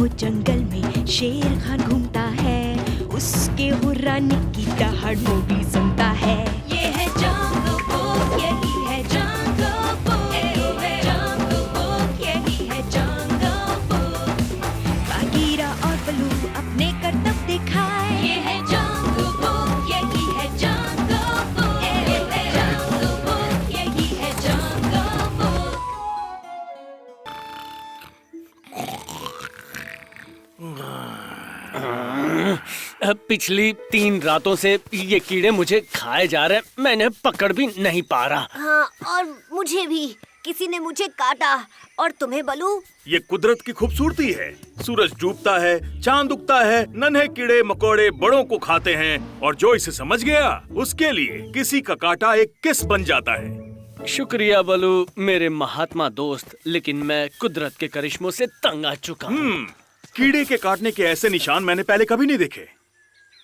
हो जंगल में शेर खान घूमता है, उसके हुर्राने की दहाड़ वो भी सुनता है। ये है जंगल बुक, यही है जंगल बुक, है जंगल बुक, यही है जंगल बुक। बागीरा और बलू अपने करतब दिखाए, ये है जंगल बुक, यही है जंगल बुक, है जंगल बुक, यही है जंगल बुक। पिछली 3 रातों से ये कीड़े मुझे खाए जा रहे हैं, मैंने पकड़ भी नहीं पा रहा। हाँ, और मुझे भी किसी ने मुझे काटा। और तुम्हें बलू? ये कुदरत की खूबसूरती है। सूरज डूबता है, चांद उगता है, नन्हे कीड़े मकोड़े बड़ों को खाते हैं, और जो इसे समझ गया उसके लिए किसी का काटा एक किस बन जाता है। शुक्रिया बलू, मेरे महात्मा दोस्त, लेकिन मैं कुदरत के करिश्मों से तंग आ चुका हूँ। कीड़े के काटने के ऐसे निशान मैंने पहले कभी नहीं देखे।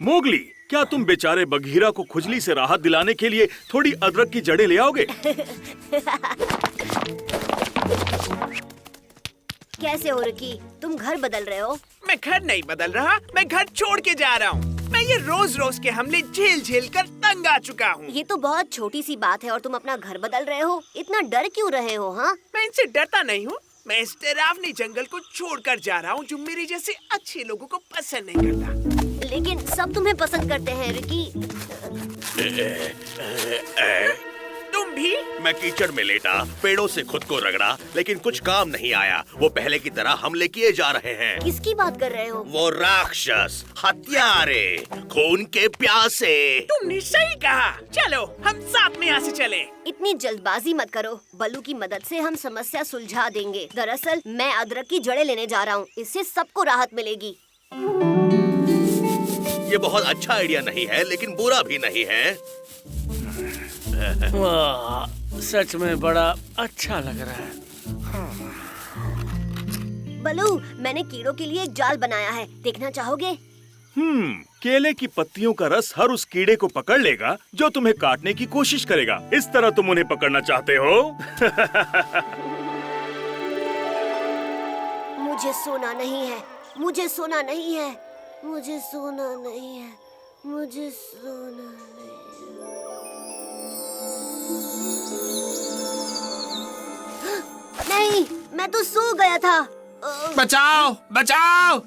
मोगली, क्या तुम बेचारे बघीरा को खुजली से राहत दिलाने के लिए थोड़ी अदरक की जड़ें ले आओगे? कैसे हो रिकी? तुम घर बदल रहे हो? मैं घर नहीं बदल रहा, मैं घर छोड़ के जा रहा हूँ। मैं ये रोज रोज के हमले झेल झेल कर तंग आ चुका हूँ। ये तो बहुत छोटी सी बात है और तुम अपना घर बदल रहे हो। इतना डर क्यों रहे हो? हाँ, मैं इनसे डरता नहीं हूँ। मैं इस डरावनी जंगल को छोड़कर जा रहा हूँ जो मेरे जैसे अच्छे लोगों को पसंद नहीं करता। लेकिन सब तुम्हें पसंद करते हैं रिकी। तुम भी? मैं कीचड़ में लेटा, पेड़ों से खुद को रगड़ा, लेकिन कुछ काम नहीं आया। वो पहले की तरह हमले किए जा रहे हैं। किसकी बात कर रहे हो? वो राक्षस, हत्यारे, खून के प्यासे। तुमने सही कहा। चलो हम साथ में यहाँ से चले। इतनी जल्दबाजी मत करो। बल्लू की मदद से हम समस्या सुलझा देंगे। दरअसल मैं अदरक की जड़ें लेने जा रहा हूँ, इससे सबको राहत मिलेगी। ये बहुत अच्छा आइडिया नहीं है, लेकिन बुरा भी नहीं है। वाह, सच में बड़ा अच्छा लग रहा है। बलू, मैंने कीड़ों के लिए एक जाल बनाया है, देखना चाहोगे? केले की पत्तियों का रस हर उस कीड़े को पकड़ लेगा जो तुम्हें काटने की कोशिश करेगा। इस तरह तुम उन्हें पकड़ना चाहते हो? मुझे सोना नहीं है, मुझे सोना नहीं है, मुझे सोना नहीं है, मुझे सोना नहीं है। नहीं, मैं तो सो गया था। बचाओ, बचाओ!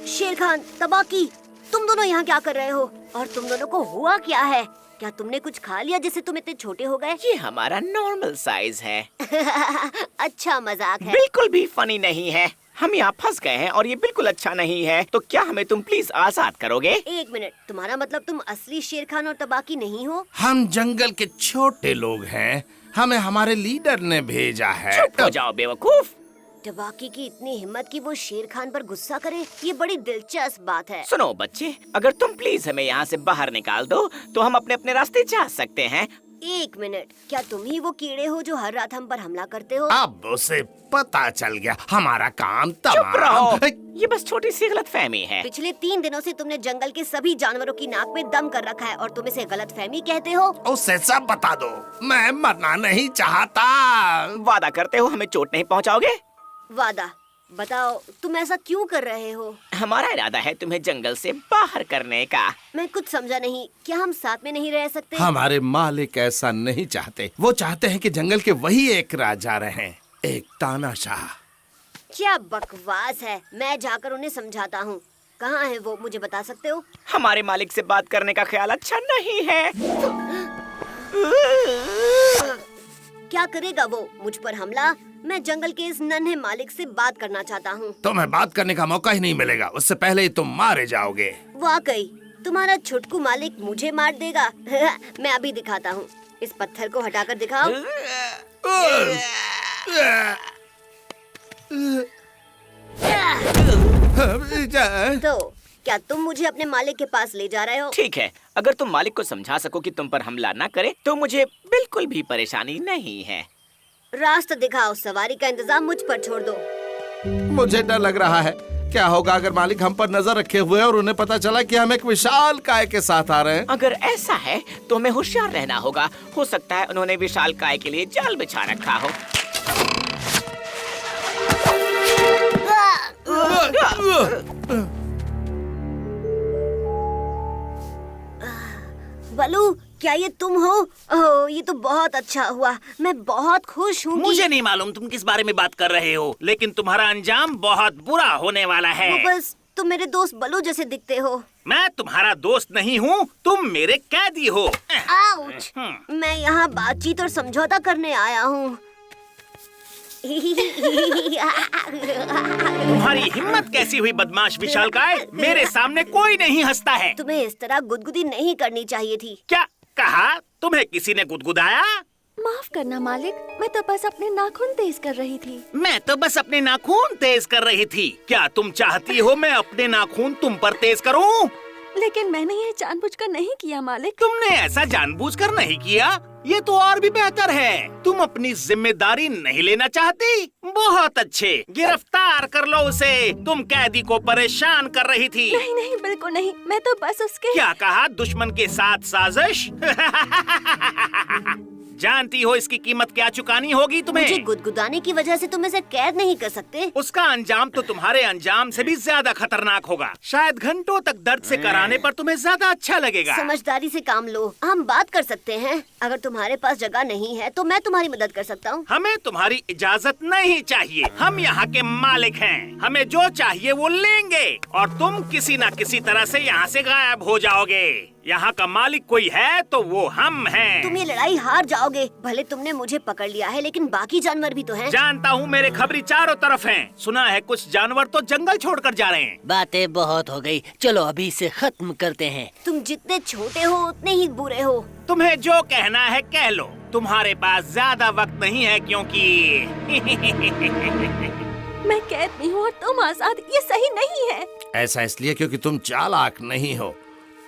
शेर खान, तबाकी, तुम दोनों यहाँ क्या कर रहे हो? और तुम दोनों को हुआ क्या है? क्या तुमने कुछ खा लिया जिससे तुम इतने छोटे हो गए? ये हमारा नॉर्मल साइज है। अच्छा मजाक है। बिल्कुल भी फनी नहीं है। हम यहाँ फंस गए हैं और ये बिल्कुल अच्छा नहीं है। तो क्या हमें तुम प्लीज आजाद करोगे? एक मिनट, तुम्हारा मतलब तुम असली शेर खान और तबाकी नहीं हो? हम जंगल के छोटे लोग हैं, हमें हमारे लीडर ने भेजा है। चुप हो जाओ बेवकूफ। तबाकी की इतनी हिम्मत कि वो शेर खान पर गुस्सा करे, ये बड़ी दिलचस्प बात है। सुनो बच्चे, अगर तुम प्लीज हमें यहाँ से बाहर निकाल दो तो हम अपने अपने रास्ते जा सकते हैं। एक मिनट, क्या तुम ही वो कीड़े हो जो हर रात हम पर हमला करते हो? अब उसे पता चल गया, हमारा काम चुप रहो। तमाम। ये बस छोटी सी गलतफहमी है। पिछले 3 दिनों से तुमने जंगल के सभी जानवरों की नाक में दम कर रखा है और तुम इसे गलतफहमी कहते हो? उसे सब बता दो, मैं मरना नहीं चाहता। वादा करते हो हमें चोट नहीं पहुँचाओगे? वादा? बताओ, तुम ऐसा क्यों कर रहे हो? हमारा इरादा है तुम्हें जंगल से बाहर करने का। मैं कुछ समझा नहीं, क्या हम साथ में नहीं रह सकते? हमारे मालिक ऐसा नहीं चाहते। वो चाहते हैं कि जंगल के वही एक राजा रहें, एक तानाशाह। क्या बकवास है, मैं जाकर उन्हें समझाता हूँ। कहाँ है वो, मुझे बता सकते हो? हमारे मालिक से बात करने का ख्याल अच्छा नहीं है। क्या करेगा वो, मुझ पर हमला? मैं जंगल के इस नन्हे मालिक से बात करना चाहता हूँ। तुम्हें बात करने का मौका ही नहीं मिलेगा, उससे पहले ही तुम मारे जाओगे। वाकई तुम्हारा छुटकू मालिक मुझे मार देगा। मैं अभी दिखाता हूँ। इस पत्थर को हटाकर दिखाओ। तो क्या तुम मुझे अपने मालिक के पास ले जा रहे हो? ठीक है, अगर तुम मालिक को समझा सको कि तुम पर हमला ना करे तो मुझे बिल्कुल भी परेशानी नहीं है। रास्ता दिखाओ, सवारी का इंतजाम मुझ पर छोड़ दो। मुझे डर लग रहा है, क्या होगा अगर मालिक हम पर नजर रखे हुए और उन्हें पता चला कि हम एक विशाल काय के साथ आ रहे हैं? अगर ऐसा है तो हमें होशियार रहना होगा। हो सकता है उन्होंने विशाल काय के लिए जाल बिछा रखा हो। बलू, क्या ये तुम हो? ओह, ये तो बहुत अच्छा हुआ। मैं बहुत खुश हूँ मुझे नहीं मालूम तुम किस बारे में बात कर रहे हो, लेकिन तुम्हारा अंजाम बहुत बुरा होने वाला है। बस तुम मेरे दोस्त बलू जैसे दिखते हो। मैं तुम्हारा दोस्त नहीं हूँ, तुम मेरे कैदी हो। आउच! मैं यहाँ बातचीत और समझौता करने आया हूँ। तुम्हारी हिम्मत कैसी हुई बदमाश विशालकाय? मेरे सामने कोई नहीं हंसता है। तुम्हें इस तरह गुदगुदी नहीं करनी चाहिए थी। क्या कहा? तुम्हें किसी ने गुदगुदाया? माफ करना मालिक, मैं तो बस अपने नाखून तेज कर रही थी। मैं तो बस अपने नाखून तेज कर रही थी। क्या तुम चाहती हो मैं अपने नाखून तुम पर तेज करूं? लेकिन मैंने ये जानबूझकर नहीं किया मालिक। तुमने ऐसा जानबूझकर नहीं किया? ये तो और भी बेहतर है। तुम अपनी जिम्मेदारी नहीं लेना चाहती? बहुत अच्छे, गिरफ्तार कर लो उसे। तुम कैदी को परेशान कर रही थी। नहीं नहीं, बिल्कुल नहीं, मैं तो बस उसके। क्या कहा? दुश्मन के साथ साजिश? जानती हो इसकी कीमत क्या चुकानी होगी तुम्हें? मुझे गुदगुदाने की वजह से तुम इसे कैद नहीं कर सकते। उसका अंजाम तो तुम्हारे अंजाम से भी ज्यादा खतरनाक होगा। शायद घंटों तक दर्द से कराने पर तुम्हें ज्यादा अच्छा लगेगा। समझदारी से काम लो। हम बात कर सकते हैं। अगर तुम्हारे पास जगह नहीं है तो मैं तुम्हारी मदद कर सकता हूँ। हमें तुम्हारी इजाजत नहीं चाहिए। हम यहाँ के मालिक हैं। हमें जो चाहिए वो लेंगे और तुम किसी न किसी तरह से यहाँ से गायब हो जाओगे। यहाँ का मालिक कोई है तो वो हम हैं। तुम ये लड़ाई हार जाओगे। भले तुमने मुझे पकड़ लिया है, लेकिन बाकी जानवर भी तो हैं। जानता हूँ, मेरे खबरी चारों तरफ हैं। सुना है कुछ जानवर तो जंगल छोड़कर जा रहे हैं। बातें बहुत हो गई, चलो अभी इसे खत्म करते हैं। तुम जितने छोटे हो उतने ही बुरे हो। तुम्हें जो कहना है कह लो। तुम्हारे पास ज्यादा वक्त नहीं है क्योंकि मैं कैद में हूँ और तुम आजाद। ये सही नहीं है। ऐसा इसलिए क्योंकि तुम चालाक नहीं हो।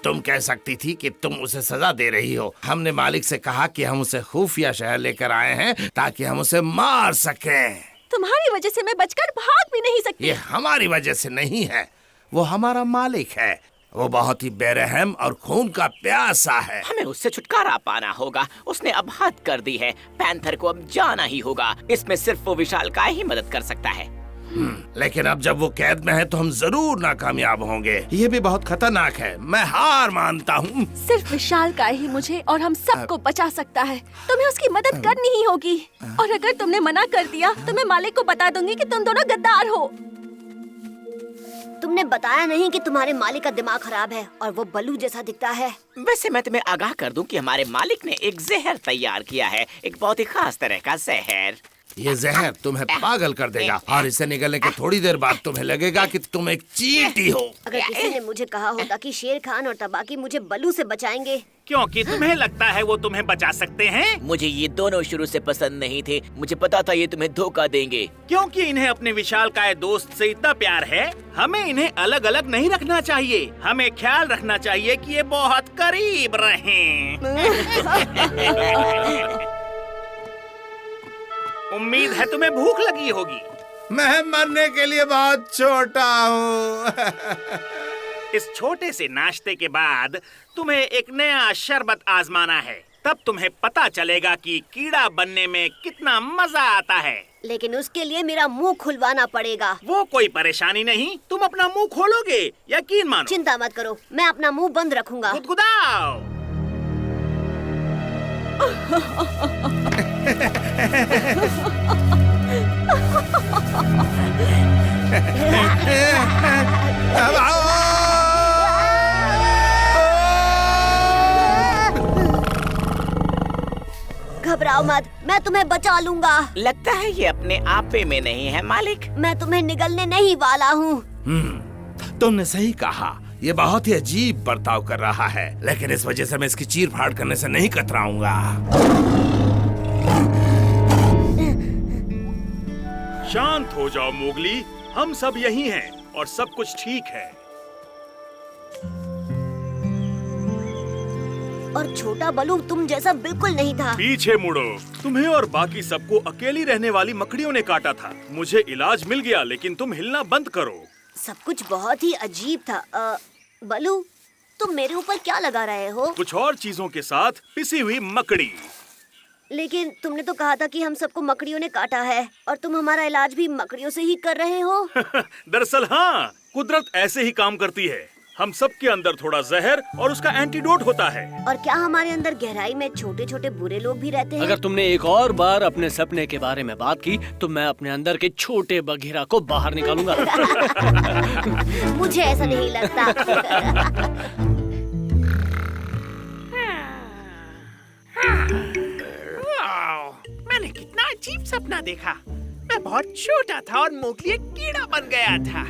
तुम कह सकती थी कि तुम उसे सजा दे रही हो। हमने मालिक से कहा कि हम उसे खुफिया शहर लेकर आए हैं ताकि हम उसे मार सकें। तुम्हारी वजह से मैं बचकर भाग भी नहीं सकती। ये हमारी वजह से नहीं है, वो हमारा मालिक है। वो बहुत ही बेरहम और खून का प्यासा है। हमें उससे छुटकारा पाना होगा। उसने अब हद कर दी है। पैंथर को अब जाना ही होगा। इसमें सिर्फ वो विशालकाय ही मदद कर सकता है। लेकिन अब जब वो कैद में है तो हम जरूर नाकामयाब होंगे। ये भी बहुत खतरनाक है। मैं हार मानता हूँ। सिर्फ विशालकाय ही मुझे और हम सबको बचा सकता है। तुम्हें उसकी मदद करनी ही होगी। और अगर तुमने मना कर दिया तो मैं मालिक को बता दूंगी कि तुम दोनों गद्दार हो। तुमने बताया नहीं कि तुम्हारे मालिक का दिमाग खराब है और वो बलू जैसा दिखता है। वैसे मैं तुम्हें आगाह कर दूं कि हमारे मालिक ने एक जहर तैयार किया है। एक बहुत ही खास तरह का जहर। ये जहर तुम्हें पागल कर देगा और इसे निगलने के थोड़ी देर बाद तुम्हें लगेगा कि तुम एक चींटी हो। अगर किसी ने मुझे कहा होता कि शेर खान और तबाकी मुझे बलू से बचाएंगे। क्योंकि तुम्हें लगता है वो तुम्हें बचा सकते हैं। मुझे ये दोनों शुरू से पसंद नहीं थे। मुझे पता था ये तुम्हें धोखा देंगे। क्योंकि इन्हें अपने विशालकाय दोस्त से इतना प्यार है, हमें इन्हें अलग अलग नहीं रखना चाहिए। हमें ख्याल रखना चाहिए कि ये बहुत करीब रहें। उम्मीद है तुम्हें भूख लगी होगी। मैं मरने के लिए बहुत छोटा हूँ। इस छोटे से नाश्ते के बाद तुम्हें एक नया शरबत आजमाना है। तब तुम्हें पता चलेगा कि कीड़ा बनने में कितना मजा आता है। लेकिन उसके लिए मेरा मुंह खुलवाना पड़ेगा। वो कोई परेशानी नहीं, तुम अपना मुंह खोलोगे, यकीन मानो। चिंता मत करो, मैं अपना मुंह बंद रखूंगा। गुदगुदाओ। घबराओ मत, मैं तुम्हें बचा लूंगा। लगता है ये अपने आपे में नहीं है मालिक। मैं तुम्हें निगलने नहीं वाला हूँ। तुमने सही कहा। ये बहुत ही अजीब बर्ताव कर रहा है, लेकिन इस वजह से मैं इसकी चीर फाड़ करने से नहीं कतराऊंगा। शांत हो जाओ मोगली, हम सब यही हैं और सब कुछ ठीक है। और छोटा बलू तुम जैसा बिल्कुल नहीं था। पीछे मुड़ो। तुम्हें और बाकी सबको अकेली रहने वाली मकड़ियों ने काटा था। मुझे इलाज मिल गया, लेकिन तुम हिलना बंद करो। सब कुछ बहुत ही अजीब था। बलू, तुम मेरे ऊपर क्या लगा रहे हो? कुछ और चीजों के साथ पिसी हुई मकड़ी। लेकिन तुमने तो कहा था कि हम सबको मकड़ियों ने काटा है और तुम हमारा इलाज भी मकड़ियों से ही कर रहे हो। दरअसल हाँ, कुदरत ऐसे ही काम करती है। हम सबके अंदर थोड़ा जहर और उसका एंटीडोट होता है। और क्या हमारे अंदर गहराई में छोटे छोटे बुरे लोग भी रहते हैं? अगर तुमने एक और बार अपने सपने के बारे में बात की तो मैं अपने अंदर के छोटे बघीरा को बाहर निकालूंगा। मुझे ऐसा नहीं लगता। वाओ, मैंने कितना अजीब सपना देखा। मैं बहुत छोटा था और मोगली एक कीड़ा बन गया था।